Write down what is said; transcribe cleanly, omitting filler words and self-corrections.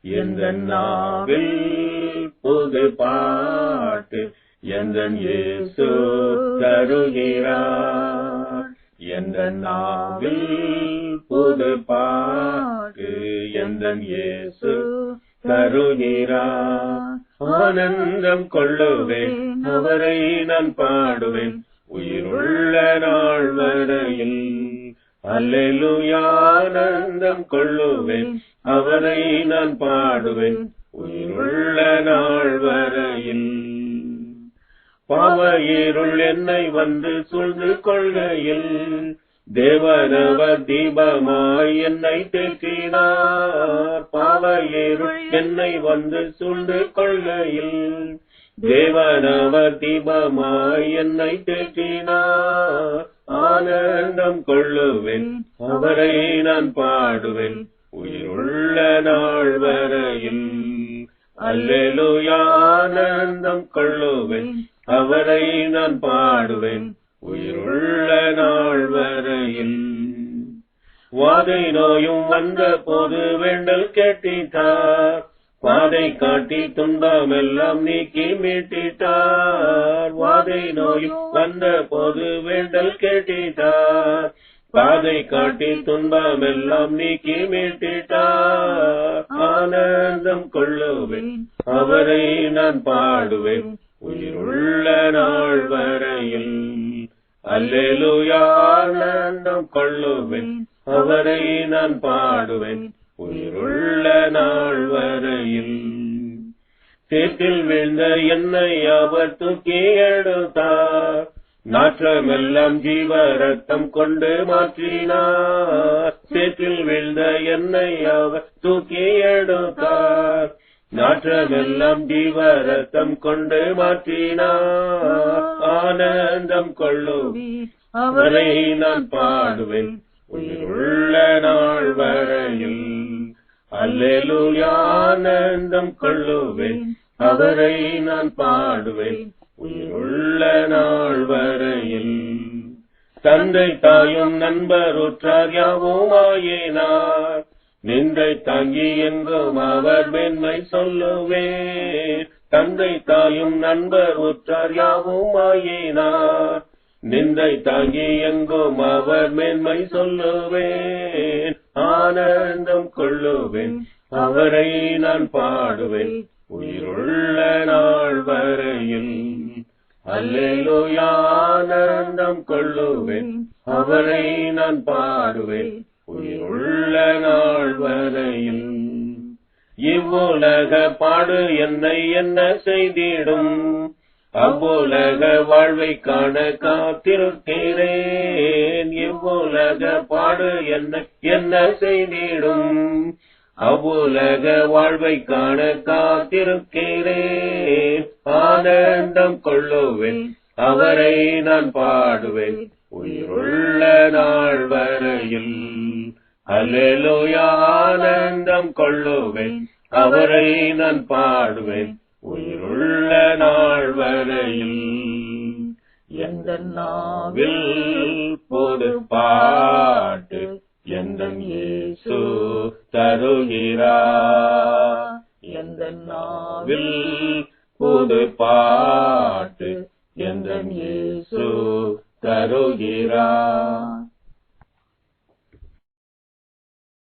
எந்தன் நாவில் புது பாட்டு எந்தன் இயேசு தருகிறார். எந்தன் நாவில் புது பாட்டு எந்தன் இயேசு தருகிறார். ஆனந்தம் கொள்ளுவேன் அவரை நான் பாடுவேன் உயிருள்ள நாள் வரையில். அல்லேலூயா ஆனந்தம் கொள்ளுவேன் அவரை நான் பாடுவேன் உயிருள்ள நாள் வரையில். பாவ இருள் என்னை வந்து சூழ்ந்து கொள்கையில் தேவனவர் தீபமாய் என்னை தேற்றினார். பாவ இருள் என்னை வந்து சூழ்ந்து கொள்கையில் தேவனவர் தீபமாய் என்னை தேற்றினார். ஆனந்தம் கொள்ளுவேன் அவரை நான் பாடுவேன் உயிருள்ள நாள் வரையில். அல்லேலூயா ஆனந்தம் கொள்ளுவேன் அவரை நான் பாடுவேன் உயிருள்ள நாள் வரையில். வாதை நோயும் வந்த போது வேண்டல் கேட்டிட்டார். பாதை காட்டி துன்பமெல்லாம் நீக்கி மீட்டிட்டார். வாதை நோயும் வந்த போது வேண்டல் கேட்டிட்டார். பாதை காட்டி துன்பமெல்லாம் நீக்கி மீட்டிட்டார். ஆனந்தம் கொள்ளுவேன் அவரை நான் பாடுவேன் உயிருள்ள நாள் வரையில். அல்லேலூயா ஆனந்தம் கொள்ளுவேன் அவரை நான் பாடுவேன் உயிருள்ள நாள் வரையில். சேற்றில் வீழ்ந்த என்னை அவர் தூக்கி எடுத்தார். நாற்றமெல்லாம் ஜீவ ரத்தம் கொண்டு மாற்றினார். சேற்றில் வீழ்ந்த என்னை அவர் தூக்கி எடுத்தார். நாற்றமெல்லாம் ஜீவ ரத்தம் கொண்டு மாற்றினார். ஆனந்தம் கொள்ளுவேன் அவரை நான் பாடுவேன் உயிருள்ள நாள் வரையில். அல்லேலூயா ஆனந்தம் கொள்ளுவேன் அவரை நான் பாடுவேன் உயிருள்ள நாள் வரையில். தந்தை தாயும் நண்பர் உற்றார் யாவுமாயினார். நிந்தை தாங்கி எங்கும் அவர் மேன்மை சொல்லுவேன். தந்தை தாயும் நண்பர் உற்றார் யாவுமாயினார். நிந்தை தாங்கி எங்கும் அவர் மேன்மை சொல்லுவேன். ஆனந்தம் கொள்ளுவேன் அவரை நான் பாடுவேன் உயிருள்ள நாள் வரையில். அல்லேலூயா ஆனந்தம் கொள்ளுவேன் அவரை நான் பாடுவேன் உயிருள்ள நாள் வரையில். இவ்வுலக பாடு என்னை என்ன செய்திடும். அவ்வுலக வாழ்வை காண காத்திருக்கிறேன். இவ்வுலக பாடு என்னை என்ன செய்திடும். அவ்வுலக வாழ்வை காண காத்திருக்கிறேன். ஆனந்தம் கொள்ளுவேன் அவரை நான் பாடுவேன் உயிருள்ள நாள் வரையில். அல்லேலூயா ஆனந்தம் கொள்ளுவேன் அவரை நான் பாடுவேன் உயிருள்ள நாள் வரையில். எந்தன் நாவில் புது பாட்டு எந்தன் இயேசு தருகிறார். எந்தன் நாவில் புது பாட்டு எந்தன் இயேசு தருகிறார்.